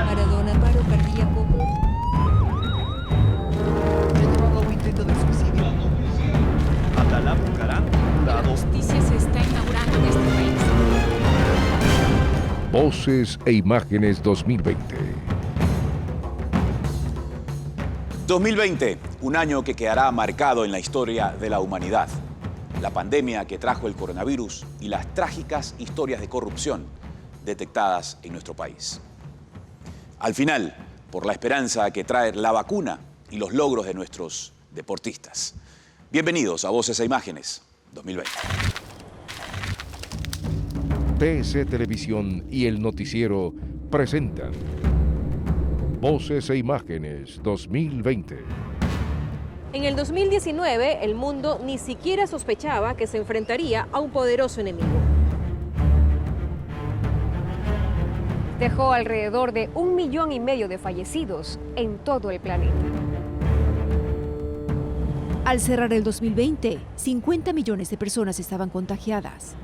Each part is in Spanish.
Maradona, paro cardíaco. Llevó a cabo intento de suicidio. Abdalá Bucaram, La justicia se está inaugurando en este país. Voces e Imágenes 2020. 2020, un año que quedará marcado en la historia de la humanidad. La pandemia que trajo el coronavirus y las trágicas historias de corrupción detectadas en nuestro país. Al final, por la esperanza que trae la vacuna y los logros de nuestros deportistas. Bienvenidos a Voces e Imágenes 2020. TC Televisión y el noticiero presentan Voces e Imágenes 2020. En el 2019, el mundo ni siquiera sospechaba que se enfrentaría a un poderoso enemigo. Dejó alrededor de 1,5 millones de fallecidos en todo el planeta. Al cerrar el 2020, 50 millones de personas estaban contagiadas.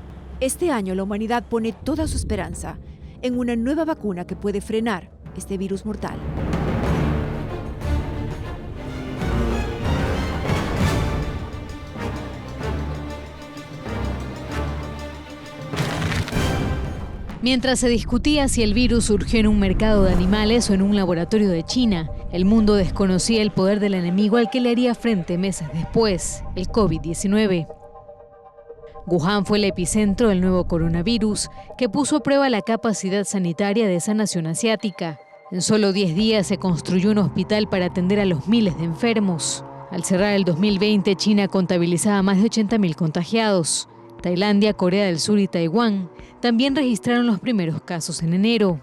Este año la humanidad pone toda su esperanza en una nueva vacuna que puede frenar este virus mortal. Mientras se discutía si el virus surgió en un mercado de animales o en un laboratorio de China, el mundo desconocía el poder del enemigo al que le haría frente meses después, el COVID-19. Wuhan fue el epicentro del nuevo coronavirus que puso a prueba la capacidad sanitaria de esa nación asiática. En solo 10 días se construyó un hospital para atender a los miles de enfermos. Al cerrar el 2020, China contabilizaba más de 80.000 contagiados. Tailandia, Corea del Sur y Taiwán también registraron los primeros casos en enero.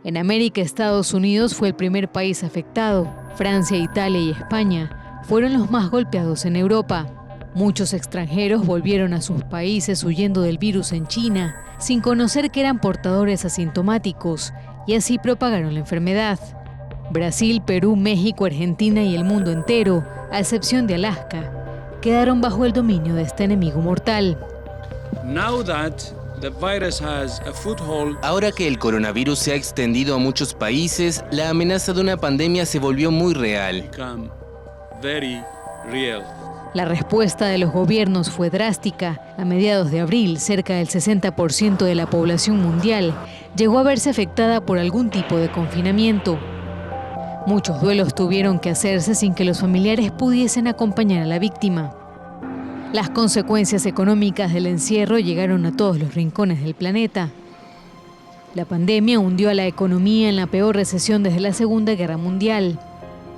En América, Estados Unidos fue el primer país afectado. Francia, Italia y España fueron los más golpeados en Europa. Muchos extranjeros volvieron a sus países huyendo del virus en China, sin conocer que eran portadores asintomáticos, y así propagaron la enfermedad. Brasil, Perú, México, Argentina y el mundo entero, a excepción de Alaska, quedaron bajo el dominio de este enemigo mortal. Ahora que el coronavirus se ha extendido a muchos países, la amenaza de una pandemia se volvió muy real. La respuesta de los gobiernos fue drástica. A mediados de abril, cerca del 60% de la población mundial llegó a verse afectada por algún tipo de confinamiento. Muchos duelos tuvieron que hacerse sin que los familiares pudiesen acompañar a la víctima. Las consecuencias económicas del encierro llegaron a todos los rincones del planeta. La pandemia hundió a la economía en la peor recesión desde la Segunda Guerra Mundial.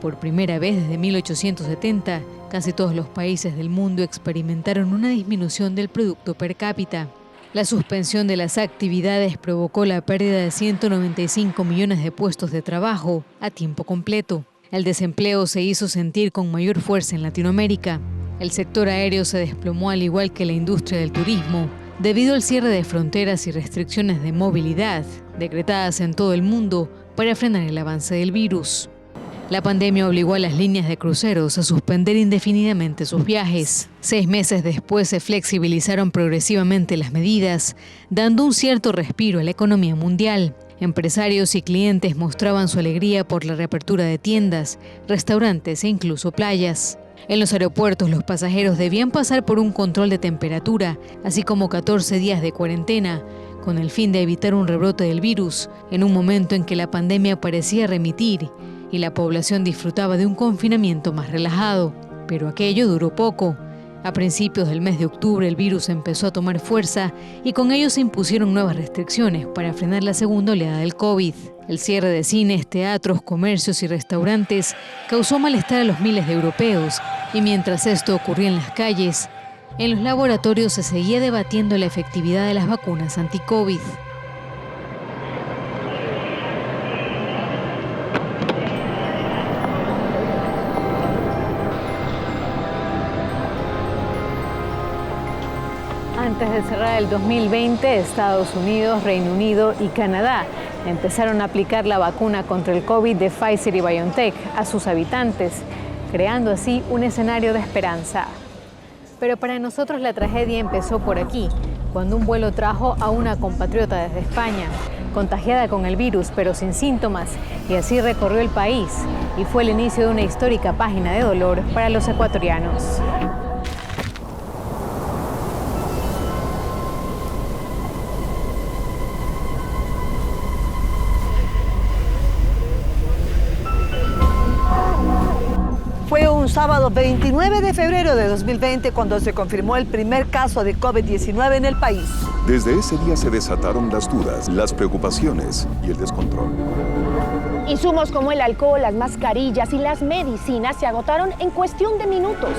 Por primera vez desde 1870, casi todos los países del mundo experimentaron una disminución del Producto Per Cápita. La suspensión de las actividades provocó la pérdida de 195 millones de puestos de trabajo a tiempo completo. El desempleo se hizo sentir con mayor fuerza en Latinoamérica. El sector aéreo se desplomó al igual que la industria del turismo, debido al cierre de fronteras y restricciones de movilidad decretadas en todo el mundo para frenar el avance del virus. La pandemia obligó a las líneas de cruceros a suspender indefinidamente sus viajes. 6 meses después se flexibilizaron progresivamente las medidas, dando un cierto respiro a la economía mundial. Empresarios y clientes mostraban su alegría por la reapertura de tiendas, restaurantes e incluso playas. En los aeropuertos los pasajeros debían pasar por un control de temperatura, así como 14 días de cuarentena, con el fin de evitar un rebrote del virus, en un momento en que la pandemia parecía remitir y la población disfrutaba de un confinamiento más relajado. Pero aquello duró poco. A principios del mes de octubre el virus empezó a tomar fuerza y con ello se impusieron nuevas restricciones para frenar la segunda oleada del COVID. El cierre de cines, teatros, comercios y restaurantes causó malestar a los miles de europeos y mientras esto ocurría en las calles, en los laboratorios se seguía debatiendo la efectividad de las vacunas anti-COVID. Antes de cerrar el 2020, Estados Unidos, Reino Unido y Canadá empezaron a aplicar la vacuna contra el COVID de Pfizer y BioNTech a sus habitantes, creando así un escenario de esperanza. Pero para nosotros la tragedia empezó por aquí, cuando un vuelo trajo a una compatriota desde España. contagiada con el virus pero sin síntomas, y así recorrió el país y fue el inicio de una histórica página de dolor para los ecuatorianos. Fue un sábado 29 de febrero de 2020 cuando se confirmó el primer caso de COVID-19 en el país. Desde ese día se desataron las dudas, las preocupaciones y el descontrol. Insumos como el alcohol, las mascarillas y las medicinas se agotaron en cuestión de minutos.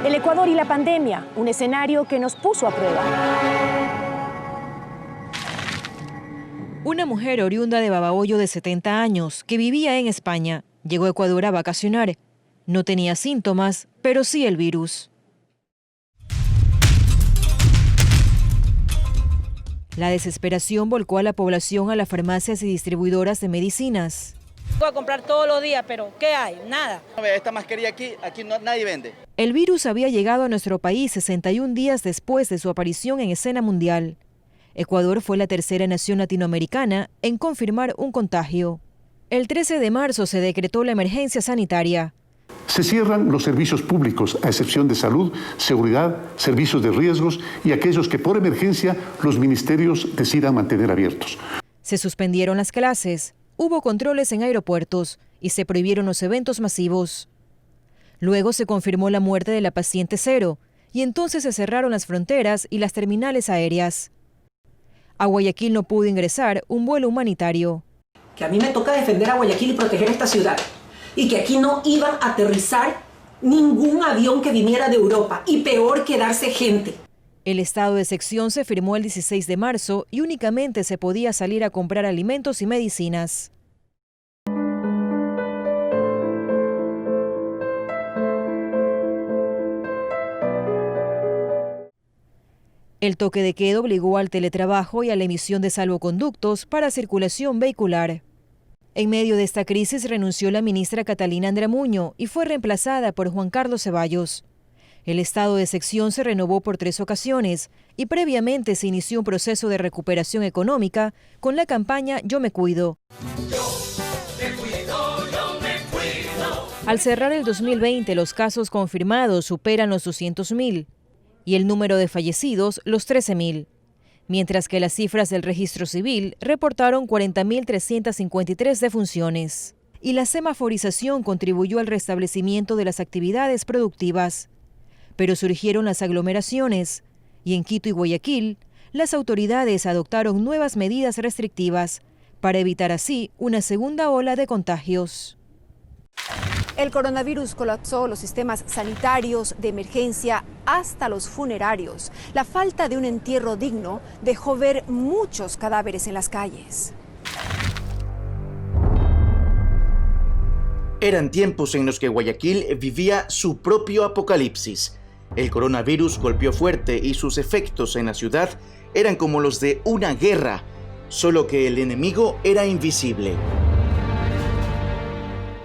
El Ecuador y la pandemia, un escenario que nos puso a prueba. Una mujer oriunda de Babahoyo de 70 años, que vivía en España, llegó a Ecuador a vacacionar. No tenía síntomas, pero sí el virus. La desesperación volcó a la población a las farmacias y distribuidoras de medicinas. Voy a comprar todos los días, pero ¿qué hay? Nada. Esta mascarilla aquí no, nadie vende. El virus había llegado a nuestro país 61 días después de su aparición en escena mundial. Ecuador fue la tercera nación latinoamericana en confirmar un contagio. El 13 de marzo se decretó la emergencia sanitaria. Se cierran los servicios públicos, a excepción de salud, seguridad, servicios de riesgos y aquellos que por emergencia los ministerios decidan mantener abiertos. Se suspendieron las clases, hubo controles en aeropuertos y se prohibieron los eventos masivos. Luego se confirmó la muerte de la paciente cero y entonces se cerraron las fronteras y las terminales aéreas. A Guayaquil no pudo ingresar un vuelo humanitario. Que a mí me toca defender a Guayaquil y proteger esta ciudad. Y que aquí no iban a aterrizar ningún avión que viniera de Europa. Y peor, quedarse gente. El estado de excepción se firmó el 16 de marzo y únicamente se podía salir a comprar alimentos y medicinas. El toque de queda obligó al teletrabajo y a la emisión de salvoconductos para circulación vehicular. En medio de esta crisis renunció la ministra Catalina Andramuño y fue reemplazada por Juan Carlos Ceballos. El estado de excepción se renovó por 3 ocasiones y previamente se inició un proceso de recuperación económica con la campaña Yo me cuido. Al cerrar el 2020, los casos confirmados superan los 200.000 y el número de fallecidos los 13.000, mientras que las cifras del registro civil reportaron 40.353 defunciones. Y la semaforización contribuyó al restablecimiento de las actividades productivas. Pero surgieron las aglomeraciones, y en Quito y Guayaquil, las autoridades adoptaron nuevas medidas restrictivas para evitar así una segunda ola de contagios. El coronavirus colapsó los sistemas sanitarios, de emergencia, hasta los funerarios. La falta de un entierro digno dejó ver muchos cadáveres en las calles. Eran tiempos en los que Guayaquil vivía su propio apocalipsis. El coronavirus golpeó fuerte y sus efectos en la ciudad eran como los de una guerra, solo que el enemigo era invisible.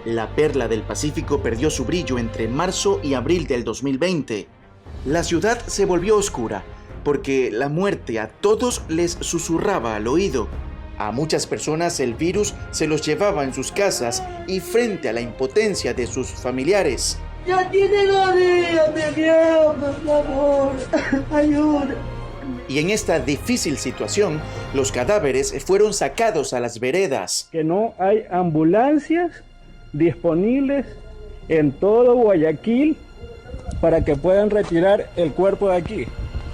La perla del Pacífico perdió su brillo entre marzo y abril del 2020. La ciudad se volvió oscura porque la muerte a todos les susurraba al oído. A muchas personas el virus se los llevaba en sus casas y frente a la impotencia de sus familiares. ¡Ya tiene 2 días, me miedo, por favor! ¡Ayuda! Y en esta difícil situación, los cadáveres fueron sacados a las veredas. Que no hay ambulancias disponibles en todo Guayaquil para que puedan retirar el cuerpo de aquí.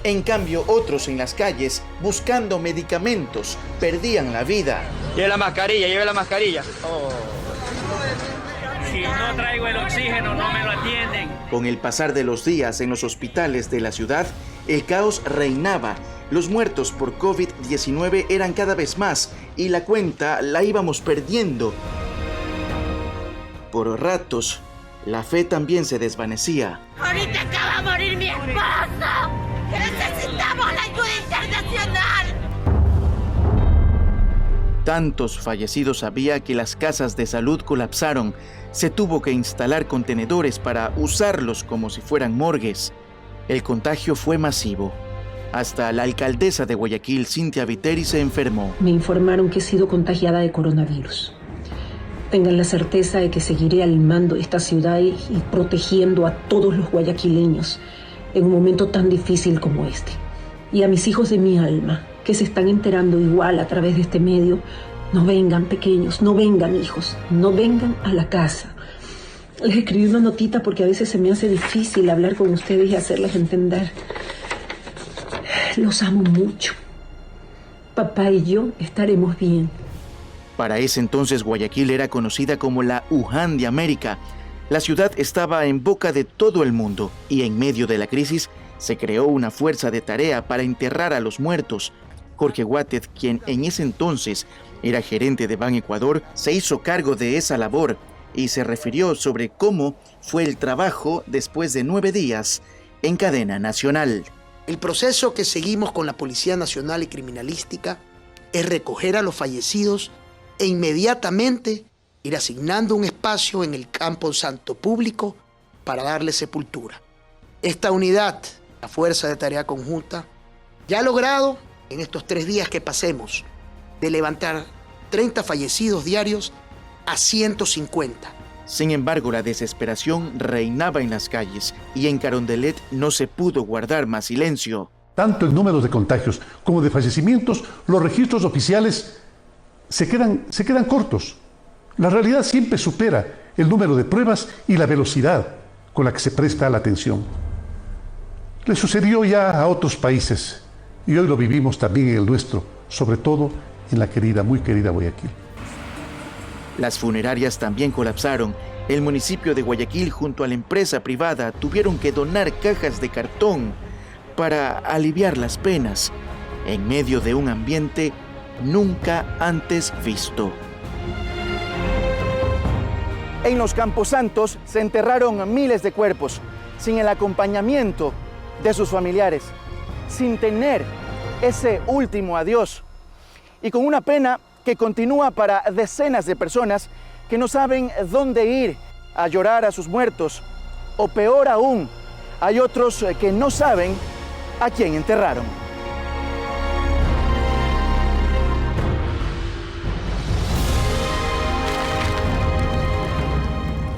En cambio, otros en las calles, buscando medicamentos, perdían la vida. Lleve la mascarilla, lleve la mascarilla. Oh. Si no traigo el oxígeno, no me lo atienden. Con el pasar de los días en los hospitales de la ciudad, el caos reinaba. Los muertos por COVID-19 eran cada vez más y la cuenta la íbamos perdiendo. Por ratos, la fe también se desvanecía. ¡Ahorita acaba de morir mi esposo! ¡Necesitamos la ayuda internacional! Tantos fallecidos había que las casas de salud colapsaron. Se tuvo que instalar contenedores para usarlos como si fueran morgues. El contagio fue masivo. Hasta la alcaldesa de Guayaquil, Cintia Viteri, se enfermó. Me informaron que he sido contagiada de coronavirus. Tengan la certeza de que seguiré al mando de esta ciudad y protegiendo a todos los guayaquileños en un momento tan difícil como este. Y a mis hijos de mi alma, que se están enterando igual a través de este medio, no vengan pequeños, no vengan hijos, no vengan a la casa. Les escribí una notita porque a veces se me hace difícil hablar con ustedes y hacerles entender. Los amo mucho. Papá y yo estaremos bien. Para ese entonces Guayaquil era conocida como la Wuhan de América. La ciudad estaba en boca de todo el mundo y en medio de la crisis se creó una fuerza de tarea para enterrar a los muertos. Jorge Guátet, quien en ese entonces era gerente de Ban Ecuador, se hizo cargo de esa labor y se refirió sobre cómo fue el trabajo después de 9 días en cadena nacional. El proceso que seguimos con la Policía Nacional y Criminalística es recoger a los fallecidos e inmediatamente ir asignando un espacio en el campo santo público para darle sepultura. Esta unidad, la Fuerza de Tarea Conjunta, ya ha logrado, en estos 3 días que pasemos, de levantar 30 fallecidos diarios a 150. Sin embargo, la desesperación reinaba en las calles y en Carondelet no se pudo guardar más silencio. Tanto en números de contagios como de fallecimientos, los registros oficiales se quedan cortos. La realidad siempre supera el número de pruebas y la velocidad con la que se presta la atención. Le sucedió ya a otros países y hoy lo vivimos también en el nuestro, sobre todo en la querida, muy querida Guayaquil. Las funerarias también colapsaron. El municipio de Guayaquil junto a la empresa privada tuvieron que donar cajas de cartón para aliviar las penas en medio de un ambiente nunca antes visto. En los camposantos se enterraron miles de cuerpos sin el acompañamiento de sus familiares, sin tener ese último adiós y con una pena que continúa para decenas de personas que no saben dónde ir a llorar a sus muertos, o peor aún, hay otros que no saben a quién enterraron.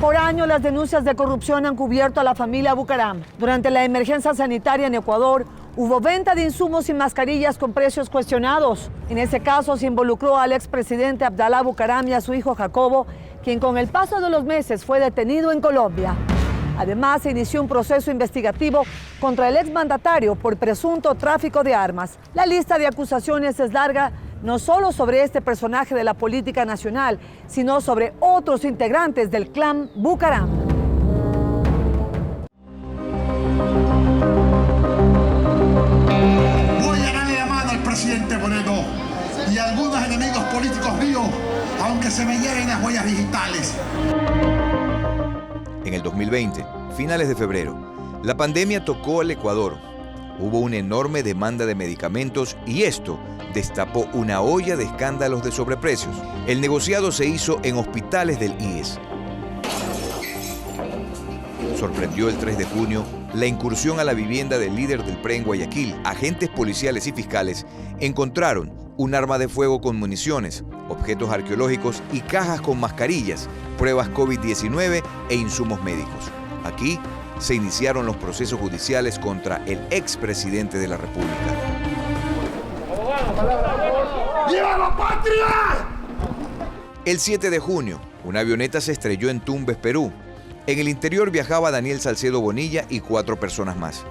Por años, las denuncias de corrupción han cubierto a la familia Bucaram. Durante la emergencia sanitaria en Ecuador, hubo venta de insumos y mascarillas con precios cuestionados. En ese caso, se involucró al expresidente Abdalá Bucaram y a su hijo Jacobo, quien con el paso de los meses fue detenido en Colombia. Además, se inició un proceso investigativo contra el exmandatario por presunto tráfico de armas. La lista de acusaciones es larga, no solo sobre este personaje de la política nacional, sino sobre otros integrantes del clan Bucaram. Voy a darle la mano al presidente Moreno y a algunos enemigos políticos míos, aunque se me lleven las huellas digitales. En el 2020, finales de febrero, la pandemia tocó al Ecuador. Hubo una enorme demanda de medicamentos y esto destapó una olla de escándalos de sobreprecios. El negociado se hizo en hospitales del IES. Sorprendió el 3 de junio la incursión a la vivienda del líder del PRE en Guayaquil. Agentes policiales y fiscales encontraron un arma de fuego con municiones, objetos arqueológicos y cajas con mascarillas, pruebas COVID-19 e insumos médicos. Aquí se iniciaron los procesos judiciales contra el expresidente de la República. ¡Viva la patria! El 7 de junio, una avioneta se estrelló en Tumbes, Perú. En el interior viajaba Daniel Salcedo Bonilla y 4 personas más.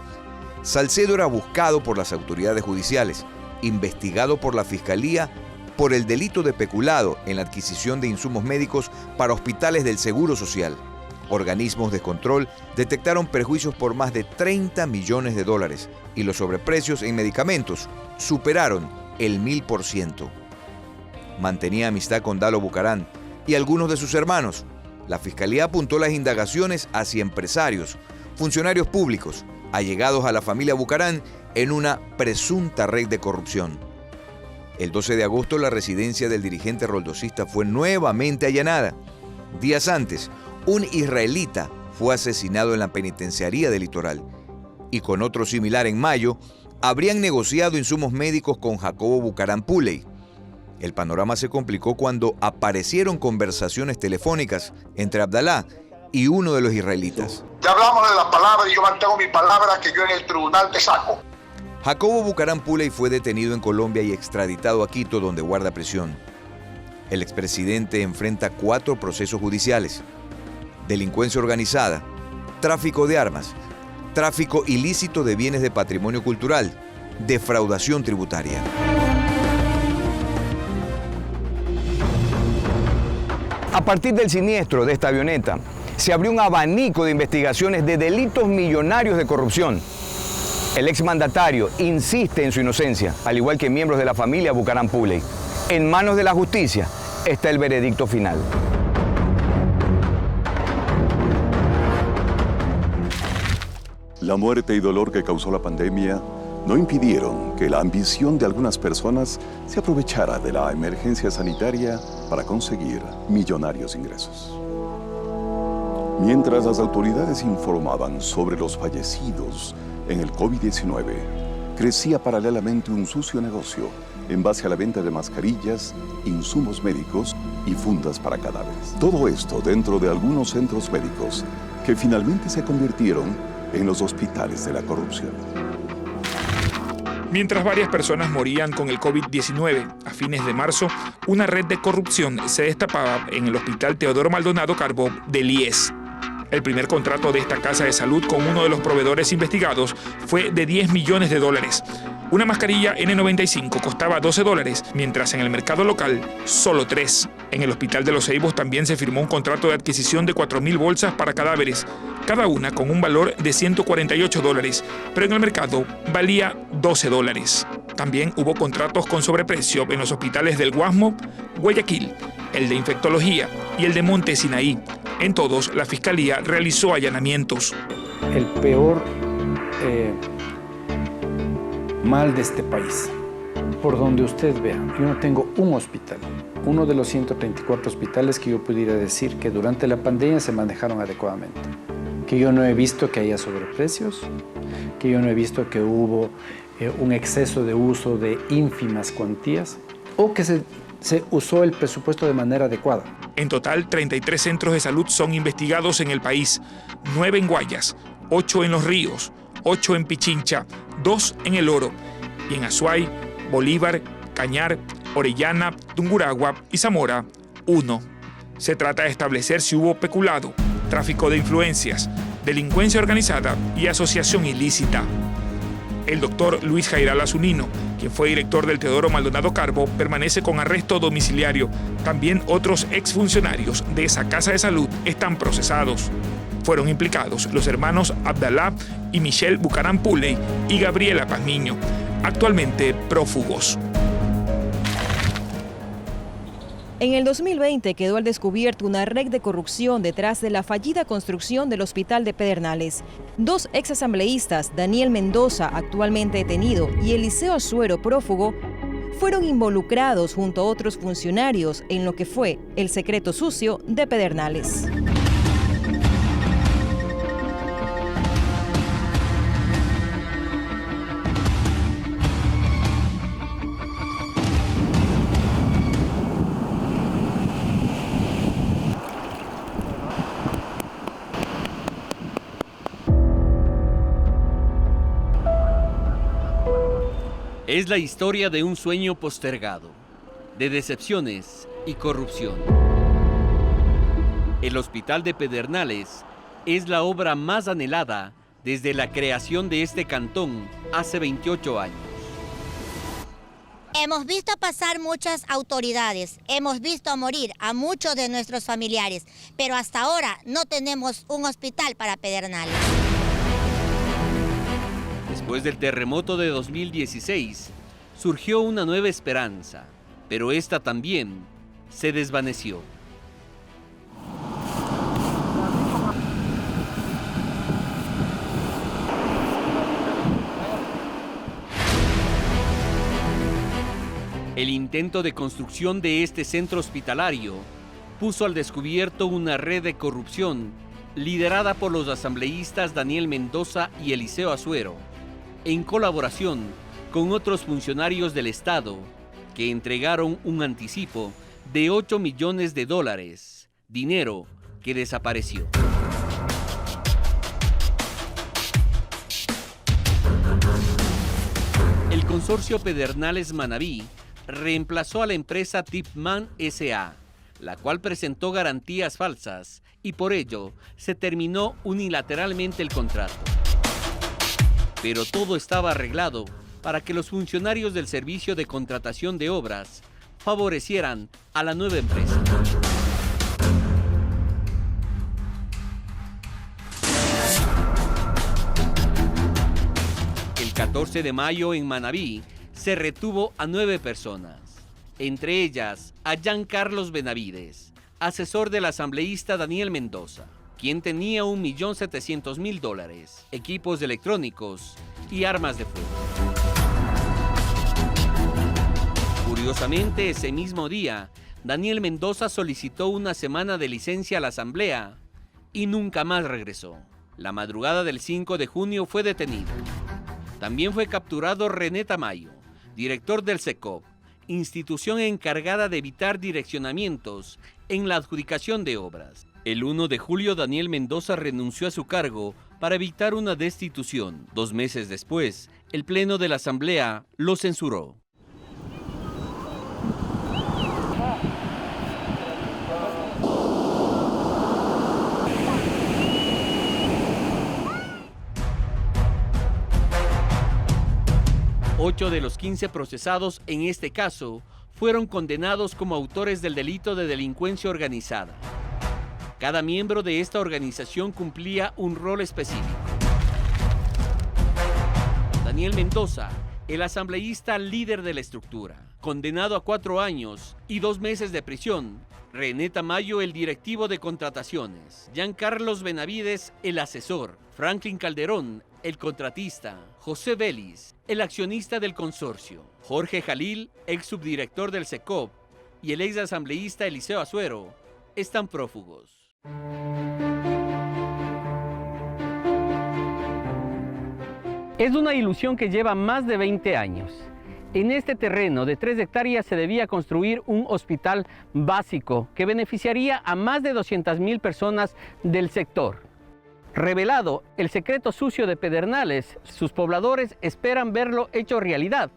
Salcedo era buscado por las autoridades judiciales, investigado por la Fiscalía por el delito de peculado en la adquisición de insumos médicos para hospitales del Seguro Social. Organismos de control detectaron perjuicios por más de $30 millones y los sobreprecios en medicamentos superaron el 1000%. Mantenía amistad con Dalo Bucaram y algunos de sus hermanos. La Fiscalía apuntó las indagaciones hacia empresarios, funcionarios públicos, allegados a la familia Bucaram en una presunta red de corrupción. El 12 de agosto la residencia del dirigente roldosista fue nuevamente allanada. Días antes, un israelita fue asesinado en la penitenciaría del Litoral. Y con otro similar en mayo, habrían negociado insumos médicos con Jacobo Bucaram Puley. El panorama se complicó cuando aparecieron conversaciones telefónicas entre Abdalá y uno de los israelitas. Ya hablamos de la palabra y yo mantengo mi palabra que yo en el tribunal te saco. Jacobo Bucaram Puley fue detenido en Colombia y extraditado a Quito, donde guarda prisión. El expresidente enfrenta 4 procesos judiciales: delincuencia organizada, tráfico de armas, tráfico ilícito de bienes de patrimonio cultural, defraudación tributaria. A partir del siniestro de esta avioneta, se abrió un abanico de investigaciones de delitos millonarios de corrupción. El exmandatario insiste en su inocencia, al igual que miembros de la familia Bucaram Puley. En manos de la justicia está el veredicto final. La muerte y dolor que causó la pandemia no impidieron que la ambición de algunas personas se aprovechara de la emergencia sanitaria para conseguir millonarios ingresos. Mientras las autoridades informaban sobre los fallecidos en el COVID-19, crecía paralelamente un sucio negocio en base a la venta de mascarillas, insumos médicos y fundas para cadáveres. Todo esto dentro de algunos centros médicos que finalmente se convirtieron en los hospitales de la corrupción. Mientras varias personas morían con el COVID-19, a fines de marzo, una red de corrupción se destapaba en el Hospital Teodoro Maldonado Carbó del IES. El primer contrato de esta casa de salud con uno de los proveedores investigados fue de $10 millones. Una mascarilla N95 costaba $12, mientras en el mercado local solo 3. En el Hospital de Los Ceibos también se firmó un contrato de adquisición de 4.000 bolsas para cadáveres, cada una con un valor de $148, pero en el mercado valía $12. También hubo contratos con sobreprecio en los hospitales del Guasmo, Guayaquil, el de Infectología y el de Monte Sinaí. En todos, la Fiscalía realizó allanamientos. El peor mal de este país, por donde usted vea, yo no tengo un hospital, uno de los 134 hospitales que yo pudiera decir que durante la pandemia se manejaron adecuadamente. Que yo no he visto que haya sobreprecios, que yo no he visto que hubo un exceso de uso de ínfimas cuantías o que se usó el presupuesto de manera adecuada. En total, 33 centros de salud son investigados en el país, 9 en Guayas, 8 en Los Ríos, 8 en Pichincha, 2 en El Oro, y en Azuay, Bolívar, Cañar, Orellana, Tungurahua y Zamora, 1. Se trata de establecer si hubo peculado, tráfico de influencias, delincuencia organizada y asociación ilícita. El doctor Luis Jairal Zunino, quien fue director del Teodoro Maldonado Carbó, permanece con arresto domiciliario. También otros exfuncionarios de esa casa de salud están procesados. Fueron implicados los hermanos Abdalá y Michelle Bucaram Puley y Gabriela Pazmiño, actualmente prófugos. En el 2020 quedó al descubierto una red de corrupción detrás de la fallida construcción del Hospital de Pedernales. 2 exasambleístas, Daniel Mendoza, actualmente detenido, y Eliseo Azuero, prófugo, fueron involucrados junto a otros funcionarios en lo que fue el secreto sucio de Pedernales. Es la historia de un sueño postergado, de decepciones y corrupción. El Hospital de Pedernales es la obra más anhelada desde la creación de este cantón hace 28 años. Hemos visto pasar muchas autoridades, hemos visto morir a muchos de nuestros familiares, pero hasta ahora no tenemos un hospital para Pedernales. Después del terremoto de 2016, surgió una nueva esperanza, pero esta también se desvaneció. El intento de construcción de este centro hospitalario puso al descubierto una red de corrupción liderada por los asambleístas Daniel Mendoza y Eliseo Azuero, en colaboración con otros funcionarios del Estado que entregaron un anticipo de $8 millones, dinero que desapareció. El consorcio Pedernales Manabí reemplazó a la empresa Tipman S.A., la cual presentó garantías falsas y por ello se terminó unilateralmente el contrato. Pero todo estaba arreglado para que los funcionarios del Servicio de Contratación de Obras favorecieran a la nueva empresa. El 14 de mayo en Manabí se retuvo a 9 personas, entre ellas a Giancarlos Benavides, asesor del asambleísta Daniel Mendoza, quien tenía $1.700.000, equipos electrónicos y armas de fuego. Curiosamente, ese mismo día, Daniel Mendoza solicitó una semana de licencia a la asamblea y nunca más regresó. La madrugada del 5 de junio fue detenido. También fue capturado René Tamayo, director del SECOP, institución encargada de evitar direccionamientos en la adjudicación de obras. El 1 de julio, Daniel Mendoza renunció a su cargo para evitar una destitución. 2 meses después, el Pleno de la Asamblea lo censuró. Ocho de los 15 procesados en este caso fueron condenados como autores del delito de delincuencia organizada. Cada miembro de esta organización cumplía un rol específico. Daniel Mendoza, el asambleísta líder de la estructura, condenado a 4 años y 2 meses de prisión. René Tamayo, el directivo de contrataciones. Giancarlos Benavides, el asesor. Franklin Calderón, el contratista. José Vélez, el accionista del consorcio. Jorge Jalil, ex subdirector del SECOP, y el ex asambleísta Eliseo Azuero, están prófugos. Es una ilusión que lleva más de 20 años. En este terreno de 3 hectáreas se debía construir un hospital básico que beneficiaría a más de 200.000 personas del sector. Revelado el secreto sucio de Pedernales, sus pobladores esperan verlo hecho realidad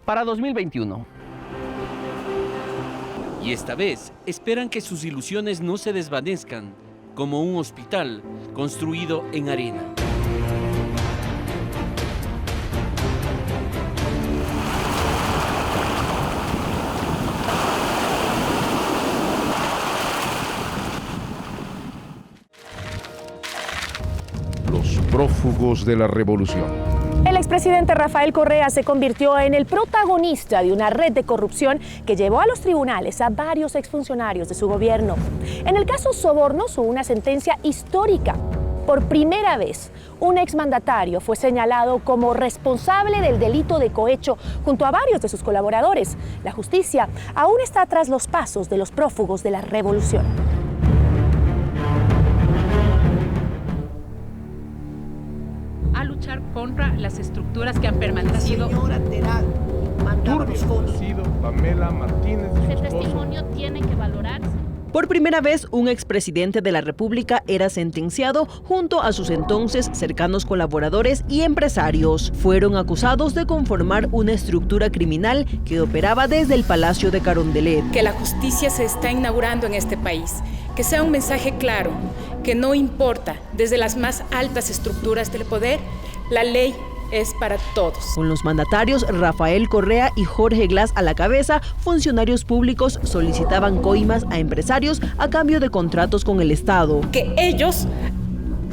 para 2021. Y esta vez esperan que sus ilusiones no se desvanezcan como un hospital construido en arena. Los prófugos de la revolución. El expresidente Rafael Correa se convirtió en el protagonista de una red de corrupción que llevó a los tribunales a varios exfuncionarios de su gobierno. En el caso Sobornos hubo una sentencia histórica. Por primera vez, un exmandatario fue señalado como responsable del delito de cohecho junto a varios de sus colaboradores. La justicia aún está tras los pasos de los prófugos de la revolución. A luchar contra las estructuras que han permanecido. Pamela Martínez, ese testimonio tiene que valorarse. Por primera vez, un expresidente de la República era sentenciado junto a sus entonces cercanos colaboradores y empresarios. Fueron acusados de conformar una estructura criminal que operaba desde el Palacio de Carondelet. Que la justicia se está inaugurando en este país. Que sea un mensaje claro, que no importa, desde las más altas estructuras del poder, la ley es para todos. Con los mandatarios Rafael Correa y Jorge Glass a la cabeza, funcionarios públicos solicitaban coimas a empresarios a cambio de contratos con el Estado. Que ellos,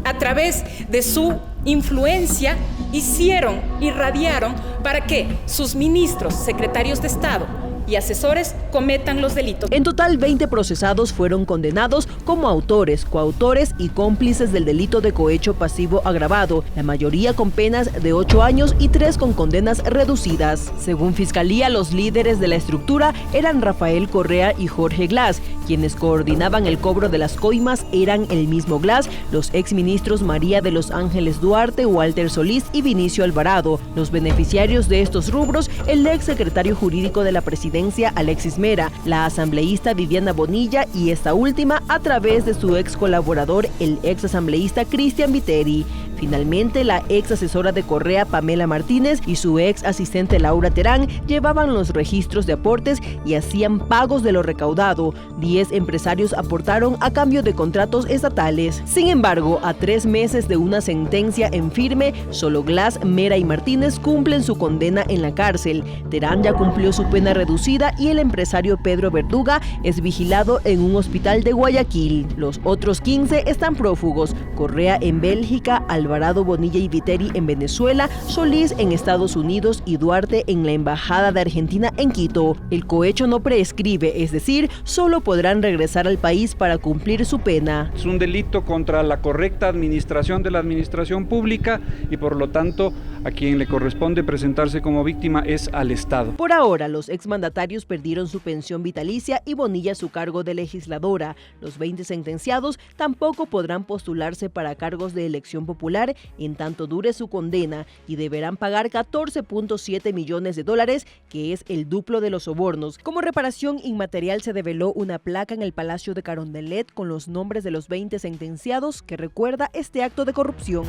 a través de su influencia, irradiaron para que sus ministros, secretarios de Estado y asesores cometan los delitos. En total, 20 procesados fueron condenados como autores, coautores y cómplices del delito de cohecho pasivo agravado, la mayoría con penas de 8 años y 3 con condenas reducidas. Según Fiscalía, los líderes de la estructura eran Rafael Correa y Jorge Glass, Quienes coordinaban el cobro de las coimas eran el mismo GLAS, los exministros María de los Ángeles Duarte, Walter Solís y Vinicio Alvarado. Los beneficiarios de estos rubros, el exsecretario jurídico de la presidencia Alexis Mera, la asambleísta Viviana Bonilla y esta última a través de su ex colaborador, el ex asambleísta Cristian Viteri. Finalmente, la ex asesora de Correa Pamela Martínez y su ex asistente Laura Terán llevaban los registros de aportes y hacían pagos de lo recaudado. 10 empresarios aportaron a cambio de contratos estatales. Sin embargo, a 3 meses de una sentencia en firme, solo GLAS, Mera y Martínez cumplen su condena en la cárcel. Terán ya cumplió su pena reducida y el empresario Pedro Verduga es vigilado en un hospital de Guayaquil. Los otros 15 están prófugos: Correa en Bélgica, Alvarado, Bonilla y Viteri en Venezuela, Solís en Estados Unidos y Duarte en la Embajada de Argentina en Quito. El cohecho no prescribe, es decir, solo podrán regresar al país para cumplir su pena. Es un delito contra la correcta administración de la administración pública y por lo tanto a quien le corresponde presentarse como víctima es al Estado. Por ahora, los exmandatarios perdieron su pensión vitalicia y Bonilla su cargo de legisladora. Los 20 sentenciados tampoco podrán postularse para cargos de elección popular en tanto dure su condena y deberán pagar 14.7 millones de dólares, que es el duplo de los sobornos. Como reparación inmaterial se develó una placa en el Palacio de Carondelet con los nombres de los 20 sentenciados que recuerda este acto de corrupción.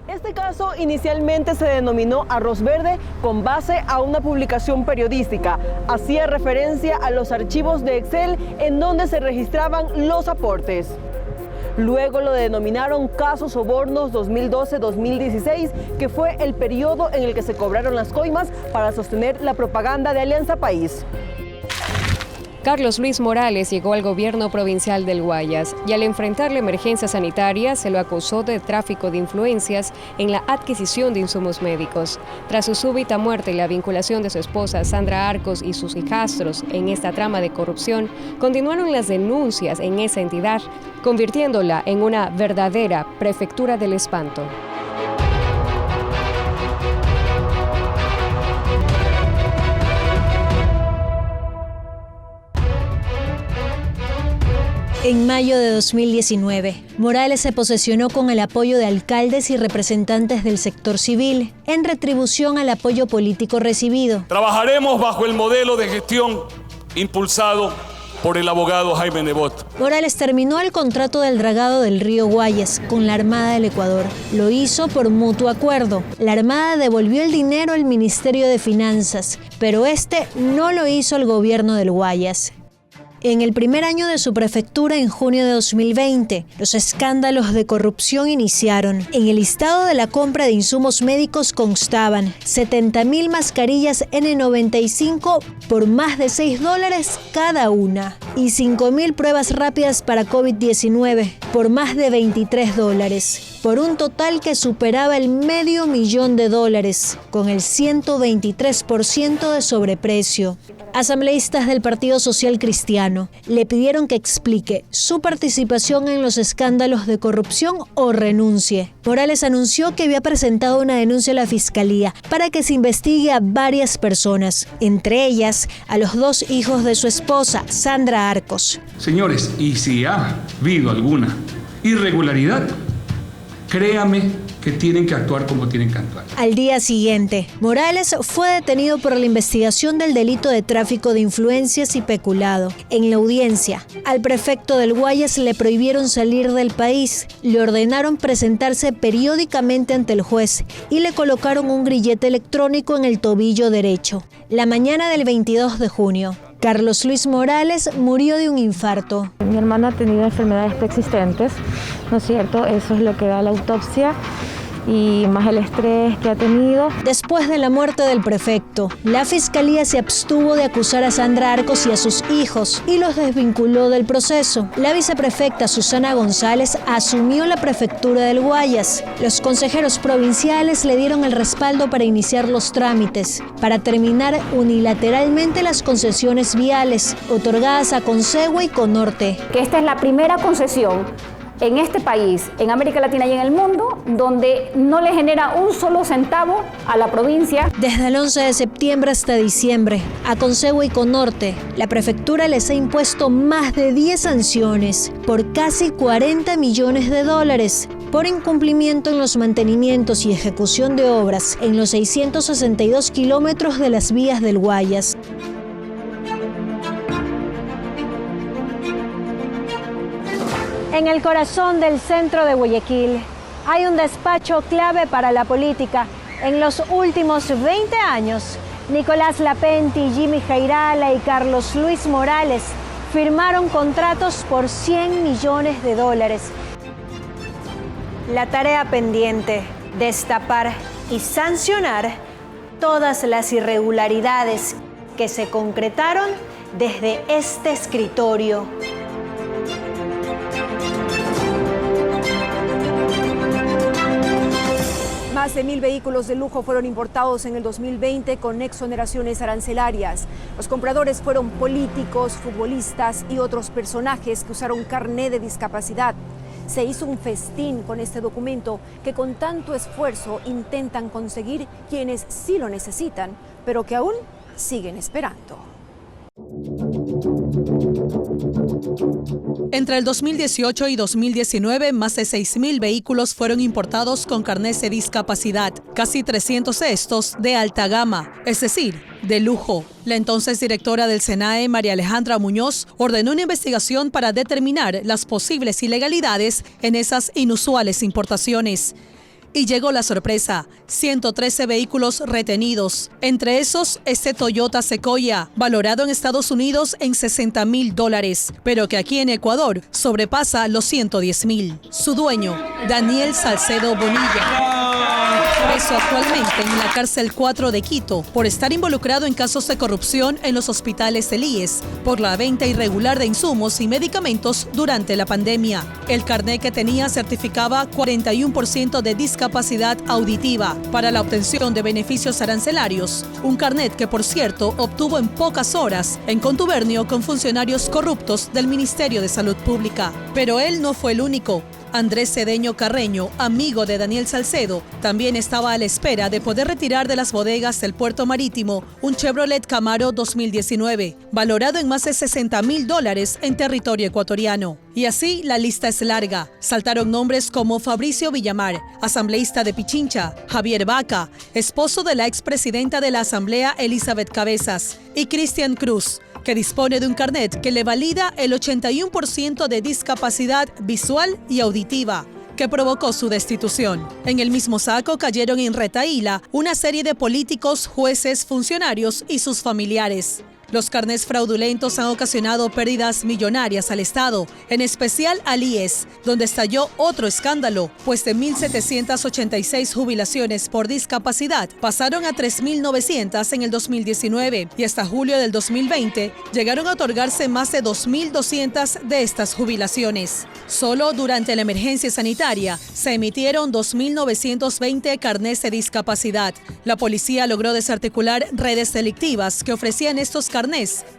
Este caso inicialmente se denominó Arroz Verde con base a una publicación periodística. Hacía referencia a los archivos de Excel en donde se registraban los aportes. Luego lo denominaron Caso Sobornos 2012-2016, que fue el periodo en el que se cobraron las coimas para sostener la propaganda de Alianza País. Carlos Luis Morales llegó al gobierno provincial del Guayas y al enfrentar la emergencia sanitaria se lo acusó de tráfico de influencias en la adquisición de insumos médicos. Tras su súbita muerte y la vinculación de su esposa Sandra Arcos y sus hijastros en esta trama de corrupción, continuaron las denuncias en esa entidad, convirtiéndola en una verdadera prefectura del espanto. En mayo de 2019, Morales se posesionó con el apoyo de alcaldes y representantes del sector civil en retribución al apoyo político recibido. Trabajaremos bajo el modelo de gestión impulsado por el abogado Jaime Nebot. Morales terminó el contrato del dragado del río Guayas con la Armada del Ecuador. Lo hizo por mutuo acuerdo. La Armada devolvió el dinero al Ministerio de Finanzas, pero este no lo hizo el gobierno del Guayas. En el primer año de su prefectura, en junio de 2020, los escándalos de corrupción iniciaron. En el listado de la compra de insumos médicos constaban 70.000 mascarillas N95 por más de $6 cada una y 5.000 pruebas rápidas para COVID-19 por más de $23, por un total que superaba el $500,000, con el 123% de sobreprecio. Asambleístas del Partido Social Cristiano le pidieron que explique su participación en los escándalos de corrupción o renuncie. Morales anunció que había presentado una denuncia a la Fiscalía para que se investigue a varias personas, entre ellas a los 2 hijos de su esposa, Sandra Arcos. Señores, y si ha habido alguna irregularidad, créame que tienen que actuar como tienen que actuar. Al día siguiente, Morales fue detenido por la investigación del delito de tráfico de influencias y peculado. En la audiencia, al prefecto del Guayas le prohibieron salir del país, le ordenaron presentarse periódicamente ante el juez y le colocaron un grillete electrónico en el tobillo derecho. La mañana del 22 de junio, Carlos Luis Morales murió de un infarto. Mi hermana ha tenido enfermedades preexistentes, ¿no es cierto? Eso es lo que da la autopsia y más el estrés que ha tenido. Después de la muerte del prefecto, la Fiscalía se abstuvo de acusar a Sandra Arcos y a sus hijos y los desvinculó del proceso. La viceprefecta Susana González asumió la prefectura del Guayas. Los consejeros provinciales le dieron el respaldo para iniciar los trámites, para terminar unilateralmente las concesiones viales otorgadas a Consegua y Conorte. Que esta es la primera concesión en este país, en América Latina y en el mundo, donde no le genera un solo centavo a la provincia. Desde el 11 de septiembre hasta diciembre, a Concejo y Conorte, la prefectura les ha impuesto más de 10 sanciones por casi 40 millones de dólares por incumplimiento en los mantenimientos y ejecución de obras en los 662 kilómetros de las vías del Guayas. En el corazón del centro de Guayaquil hay un despacho clave para la política. En los últimos 20 años, Nicolás Lapenti, Jimmy Jairala y Carlos Luis Morales firmaron contratos por 100 millones de dólares. La tarea pendiente, destapar y sancionar todas las irregularidades que se concretaron desde este escritorio. Más de 1.000 vehículos de lujo fueron importados en el 2020 con exoneraciones arancelarias. Los compradores fueron políticos, futbolistas y otros personajes que usaron carné de discapacidad. Se hizo un festín con este documento que con tanto esfuerzo intentan conseguir quienes sí lo necesitan, pero que aún siguen esperando. Entre el 2018 y 2019, más de 6.000 vehículos fueron importados con carnés de discapacidad, casi 300 de estos de alta gama, es decir, de lujo. La entonces directora del SENAE, María Alejandra Muñoz, ordenó una investigación para determinar las posibles ilegalidades en esas inusuales importaciones. Y llegó la sorpresa, 113 vehículos retenidos. Entre esos, este Toyota Sequoia, valorado en Estados Unidos en $60.000, pero que aquí en Ecuador sobrepasa los 110.000. Su dueño, Daniel Salcedo Bonilla, preso actualmente en la cárcel 4 de Quito por estar involucrado en casos de corrupción en los hospitales del IES por la venta irregular de insumos y medicamentos durante la pandemia. El carné que tenía certificaba 41% de discapacidad auditiva para la obtención de beneficios arancelarios, un carnet que por cierto obtuvo en pocas horas en contubernio con funcionarios corruptos del Ministerio de Salud Pública. Pero él no fue el único. Andrés Cedeño Carreño, amigo de Daniel Salcedo, también estaba a la espera de poder retirar de las bodegas del puerto marítimo un Chevrolet Camaro 2019, valorado en más de $60.000 en territorio ecuatoriano. Y así la lista es larga. Saltaron nombres como Fabricio Villamar, asambleísta de Pichincha, Javier Vaca, esposo de la expresidenta de la Asamblea Elizabeth Cabezas, y Cristian Cruz, que dispone de un carnet que le valida el 81% de discapacidad visual y auditiva, que provocó su destitución. En el mismo saco cayeron en retahíla una serie de políticos, jueces, funcionarios y sus familiares. Los carnés fraudulentos han ocasionado pérdidas millonarias al Estado, en especial al IES, donde estalló otro escándalo, pues de 1.786 jubilaciones por discapacidad pasaron a 3.900 en el 2019 y hasta julio del 2020 llegaron a otorgarse más de 2.200 de estas jubilaciones. Solo durante la emergencia sanitaria se emitieron 2.920 carnés de discapacidad. La policía logró desarticular redes delictivas que ofrecían estos carnés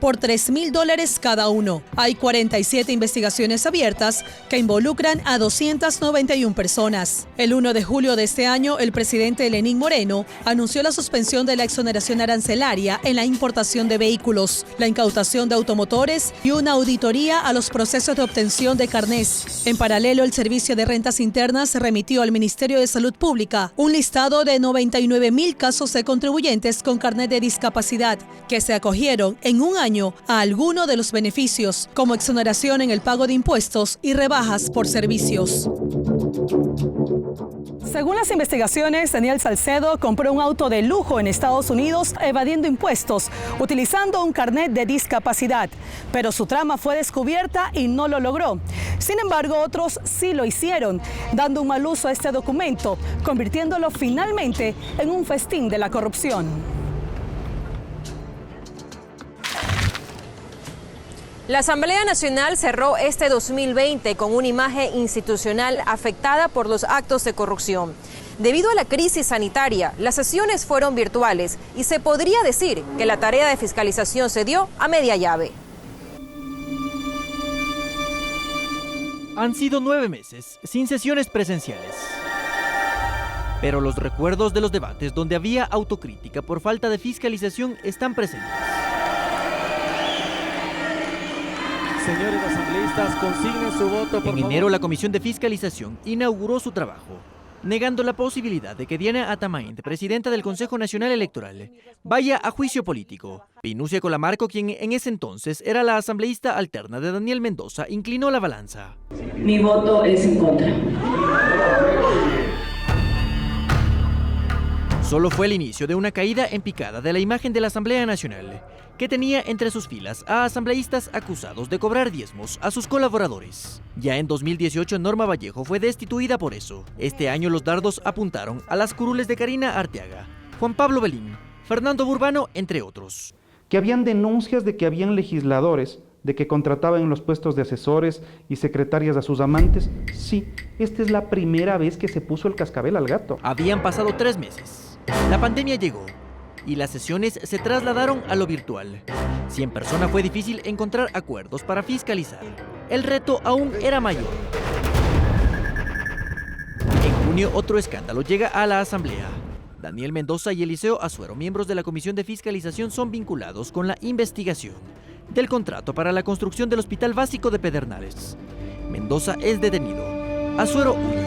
por $3.000 cada uno. Hay 47 investigaciones abiertas que involucran a 291 personas. El 1 de julio de este año, el presidente Lenín Moreno anunció la suspensión de la exoneración arancelaria en la importación de vehículos, la incautación de automotores y una auditoría a los procesos de obtención de carnés. En paralelo, el Servicio de Rentas Internas remitió al Ministerio de Salud Pública un listado de 99.000 casos de contribuyentes con carnet de discapacidad que se acogieron en un año a alguno de los beneficios, como exoneración en el pago de impuestos y rebajas por servicios. Según las investigaciones, Daniel Salcedo compró un auto de lujo en Estados Unidos evadiendo impuestos, utilizando un carnet de discapacidad. Pero su trama fue descubierta y no lo logró. Sin embargo, otros sí lo hicieron, dando un mal uso a este documento, convirtiéndolo finalmente en un festín de la corrupción. La Asamblea Nacional cerró este 2020 con una imagen institucional afectada por los actos de corrupción. Debido a la crisis sanitaria, las sesiones fueron virtuales y se podría decir que la tarea de fiscalización se dio a media llave. Han sido 9 meses sin sesiones presenciales. Pero los recuerdos de los debates donde había autocrítica por falta de fiscalización están presentes. Señores asambleístas, consignen su voto, por favor. En enero, la Comisión de Fiscalización inauguró su trabajo, negando la posibilidad de que Diana Atamainte, presidenta del Consejo Nacional Electoral, vaya a juicio político. Pinucia Colamarco, quien en ese entonces era la asambleísta alterna de Daniel Mendoza, inclinó la balanza. Mi voto es en contra. Solo fue el inicio de una caída en picada de la imagen de la Asamblea Nacional, que tenía entre sus filas a asambleístas acusados de cobrar diezmos a sus colaboradores. Ya en 2018 Norma Vallejo fue destituida por eso. Este año los dardos apuntaron a las curules de Karina Arteaga, Juan Pablo Belín, Fernando Burbano, entre otros. Que habían denuncias de que habían legisladores de que contrataban en los puestos de asesores y secretarias a sus amantes. Sí, esta es la primera vez que se puso el cascabel al gato. Habían pasado 3 meses. La pandemia llegó y las sesiones se trasladaron a lo virtual. Si en persona fue difícil encontrar acuerdos para fiscalizar, el reto aún era mayor. En junio, otro escándalo llega a la Asamblea. Daniel Mendoza y Eliseo Azuero, miembros de la Comisión de Fiscalización, son vinculados con la investigación del contrato para la construcción del Hospital Básico de Pedernales. Mendoza es detenido. Azuero huye.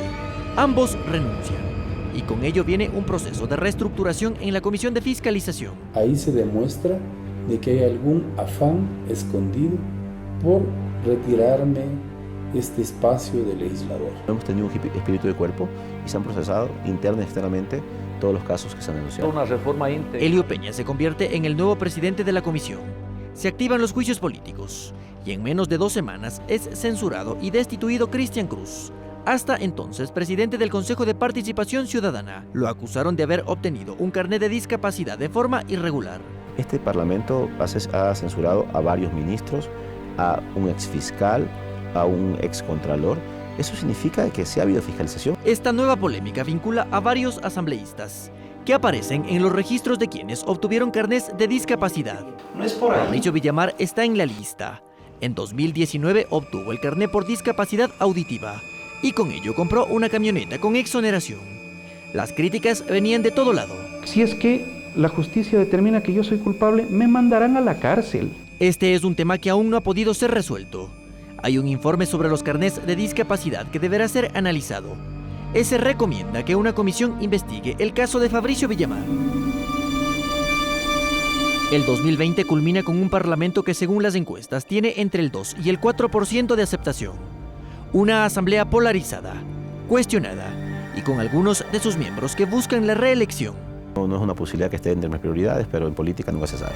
Ambos renuncian. Y con ello viene un proceso de reestructuración en la Comisión de Fiscalización. Ahí se demuestra de que hay algún afán escondido por retirarme este espacio de legislador. Hemos tenido un espíritu de cuerpo y se han procesado interna y externamente todos los casos que se han denunciado. Una reforma íntegra. Elio Peña se convierte en el nuevo presidente de la comisión. Se activan los juicios políticos y en menos de 2 semanas es censurado y destituido Cristian Cruz, hasta entonces presidente del Consejo de Participación Ciudadana. Lo acusaron de haber obtenido un carnet de discapacidad de forma irregular. Este Parlamento ha censurado a varios ministros, a un exfiscal, a un excontralor. Eso significa que sí ha habido fiscalización. Esta nueva polémica vincula a varios asambleístas que aparecen en los registros de quienes obtuvieron carnés de discapacidad. No es por ahí. Mauricio Villamar está en la lista. En 2019 obtuvo el carné por discapacidad auditiva y con ello compró una camioneta con exoneración. Las críticas venían de todo lado. Si es que la justicia determina que yo soy culpable, me mandarán a la cárcel. Este es un tema que aún no ha podido ser resuelto. Hay un informe sobre los carnés de discapacidad que deberá ser analizado. Se recomienda que una comisión investigue el caso de Fabricio Villamar. El 2020 culmina con un parlamento que, según las encuestas, tiene entre el 2 y el 4% de aceptación. Una asamblea polarizada, cuestionada y con algunos de sus miembros que buscan la reelección. No es una posibilidad que esté entre mis prioridades, pero en política nunca se sabe.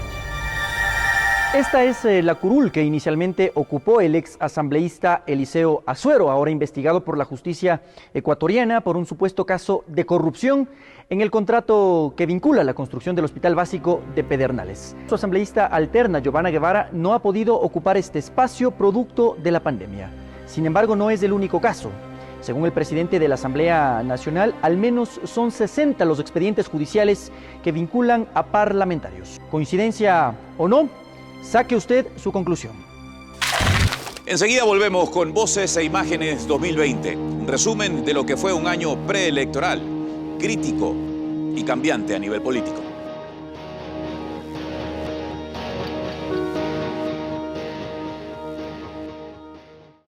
Esta es la curul que inicialmente ocupó el ex asambleísta Eliseo Azuero, ahora investigado por la justicia ecuatoriana por un supuesto caso de corrupción en el contrato que vincula la construcción del Hospital Básico de Pedernales. Su asambleísta alterna, Giovanna Guevara, no ha podido ocupar este espacio producto de la pandemia. Sin embargo, no es el único caso. Según el presidente de la Asamblea Nacional, al menos son 60 los expedientes judiciales que vinculan a parlamentarios. ¿Coincidencia o no? Saque usted su conclusión. Enseguida volvemos con Voces e Imágenes 2020. Un resumen de lo que fue un año preelectoral, crítico y cambiante a nivel político.